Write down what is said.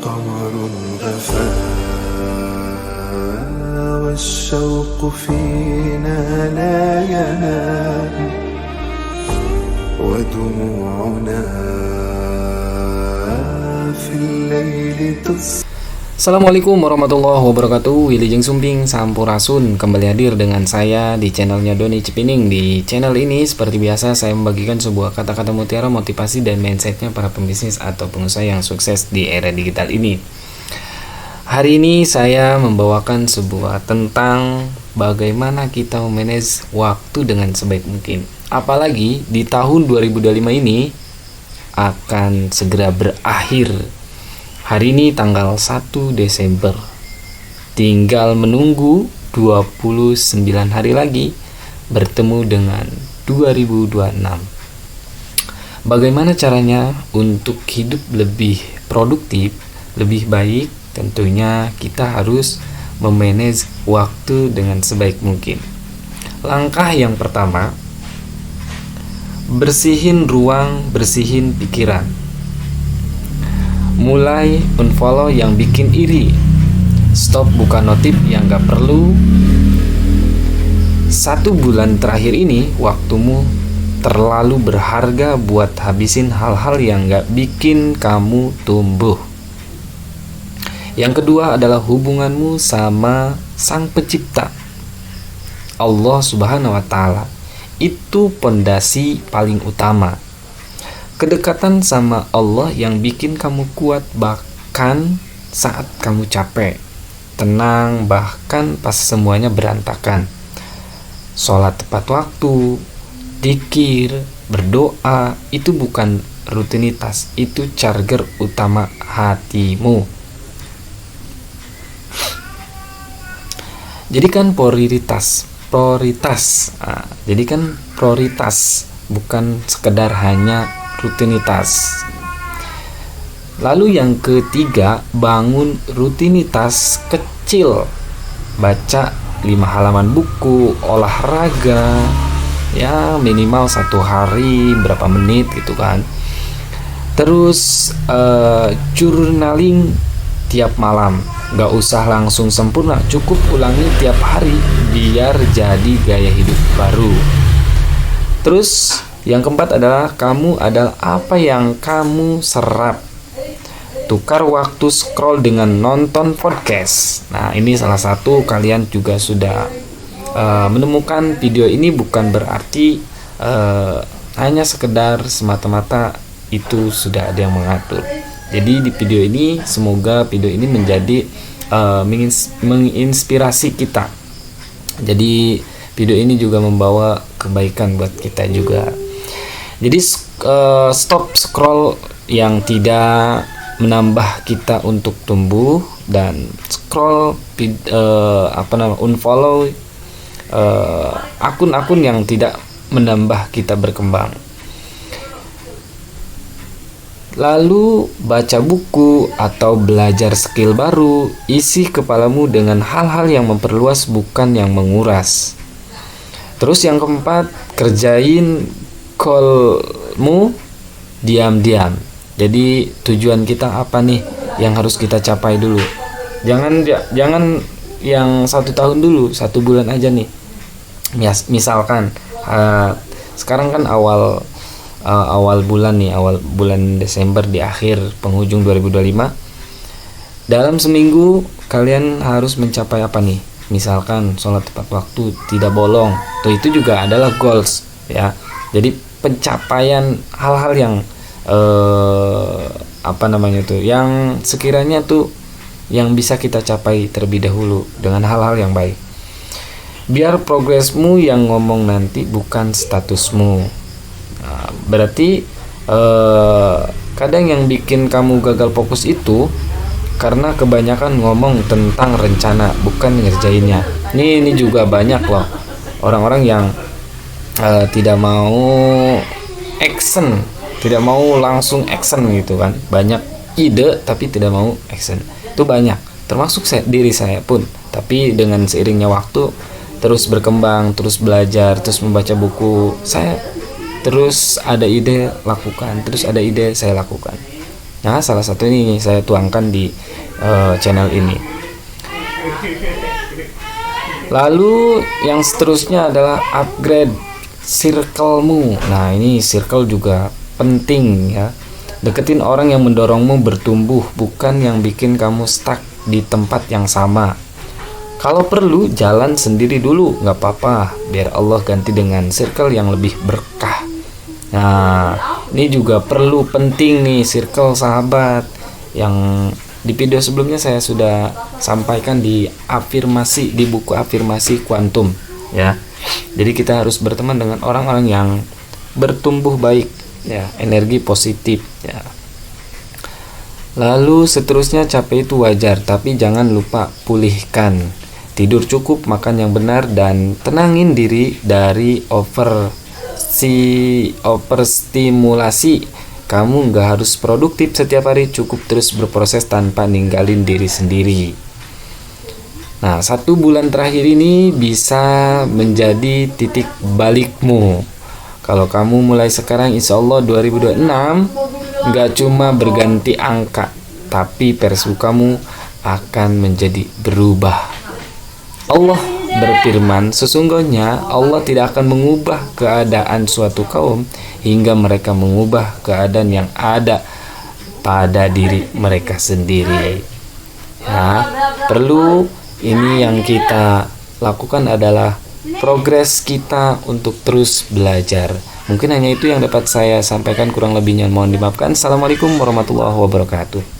قمر غفا والشوق فينا لا ينام ودموعنا في الليل تصفى. Assalamualaikum warahmatullahi wabarakatuh. Wilujeng Sumping Sampurasun kembali hadir dengan saya di channelnya Doni Cipining. Di channel ini seperti biasa saya membagikan sebuah kata-kata mutiara motivasi dan mindsetnya para pembisnis atau pengusaha yang sukses di era digital ini. Hari ini saya membawakan sebuah tentang bagaimana kita memanage waktu dengan sebaik mungkin. Apalagi di tahun 2025 ini akan segera berakhir. Hari ini tanggal 1 Desember. Tinggal menunggu 29 hari lagi bertemu dengan 2026. Bagaimana caranya untuk hidup lebih produktif, lebih baik? Tentunya kita harus memanage waktu dengan sebaik mungkin. Langkah yang pertama, bersihin ruang, bersihin pikiran. Mulai unfollow yang bikin iri. Stop buka notif yang gak perlu. 1 bulan terakhir ini waktumu terlalu berharga buat habisin hal-hal yang gak bikin kamu tumbuh. Yang kedua adalah hubunganmu sama Sang Pencipta, Allah Subhanahu wa Ta'ala. Itu pondasi paling utama. Kedekatan sama Allah yang bikin kamu kuat bahkan saat kamu capek, tenang bahkan pas semuanya berantakan. Sholat tepat waktu, dzikir, berdoa, itu bukan rutinitas, itu charger utama hatimu. Jadikan prioritas. Jadikan prioritas, bukan sekedar hanya rutinitas. Lalu yang ketiga, bangun rutinitas kecil. Baca 5 halaman buku, olahraga, ya minimal 1 hari berapa menit gitu kan. Terus journaling tiap malam. Gak usah langsung sempurna, cukup ulangi tiap hari biar jadi gaya hidup baru. Terus yang keempat adalah kamu adalah apa yang kamu serap. Tukar waktu scroll dengan nonton podcast. Nah, ini salah satu kalian juga sudah menemukan video ini bukan berarti hanya sekedar semata-mata itu sudah ada yang mengatur. Jadi di video ini semoga video ini menjadi menginspirasi kita. Jadi video ini juga membawa kebaikan buat kita juga. Jadi stop scroll yang tidak menambah kita untuk tumbuh, dan scroll unfollow akun-akun yang tidak menambah kita berkembang. Lalu baca buku atau belajar skill baru. Isi kepalamu dengan hal-hal yang memperluas bukan yang menguras. Terus yang keempat, kerjain goalmu diam-diam. Jadi tujuan kita apa nih yang harus kita capai dulu. Jangan yang 1 tahun dulu, 1 bulan aja nih. Misalkan sekarang kan awal bulan nih, awal bulan Desember di akhir penghujung 2025. Dalam seminggu kalian harus mencapai apa nih? Misalkan sholat tepat waktu, tidak bolong. Tuh itu juga adalah goals ya. Jadi pencapaian hal-hal yang yang sekiranya tuh yang bisa kita capai terlebih dahulu dengan hal-hal yang baik. Biar progresmu yang ngomong nanti, bukan statusmu. Nah, berarti kadang yang bikin kamu gagal fokus itu karena kebanyakan ngomong tentang rencana, bukan ngerjainnya. Ini juga banyak loh orang-orang yang tidak mau action, tidak mau langsung action gitu kan. Banyak ide tapi tidak mau action. Itu banyak, termasuk diri saya pun. Tapi dengan seiringnya waktu terus berkembang, terus belajar, terus membaca buku, saya terus ada ide lakukan, terus ada ide saya lakukan. Nah, salah satu ini saya tuangkan di channel ini. Lalu yang seterusnya adalah upgrade circle-mu. Nah, ini circle juga penting ya. Deketin orang yang mendorongmu bertumbuh, bukan yang bikin kamu stuck di tempat yang sama. Kalau perlu jalan sendiri dulu, nggak apa-apa, biar Allah ganti dengan circle yang lebih berkah. Nah, ini juga perlu penting nih circle sahabat. Yang di video sebelumnya saya sudah sampaikan di afirmasi, di buku afirmasi kuantum ya. Jadi kita harus berteman dengan orang-orang yang bertumbuh baik ya, energi positif ya. Lalu seterusnya, capek itu wajar, tapi jangan lupa pulihkan. Tidur cukup, makan yang benar, dan tenangin diri dari overstimulasi. Kamu nggak harus produktif setiap hari, cukup terus berproses tanpa ninggalin diri sendiri. Nah, 1 bulan terakhir ini bisa menjadi titik balikmu. Kalau kamu mulai sekarang, insya Allah 2026 nggak cuma berganti angka, tapi versi kamu akan menjadi berubah. Allah berfirman, sesungguhnya Allah tidak akan mengubah keadaan suatu kaum hingga mereka mengubah keadaan yang ada pada diri mereka sendiri. Ya, perlu ini yang kita lakukan adalah progres kita untuk terus belajar. Mungkin hanya itu yang dapat saya sampaikan, kurang lebihnya mohon dimaafkan. Assalamualaikum warahmatullahi wabarakatuh.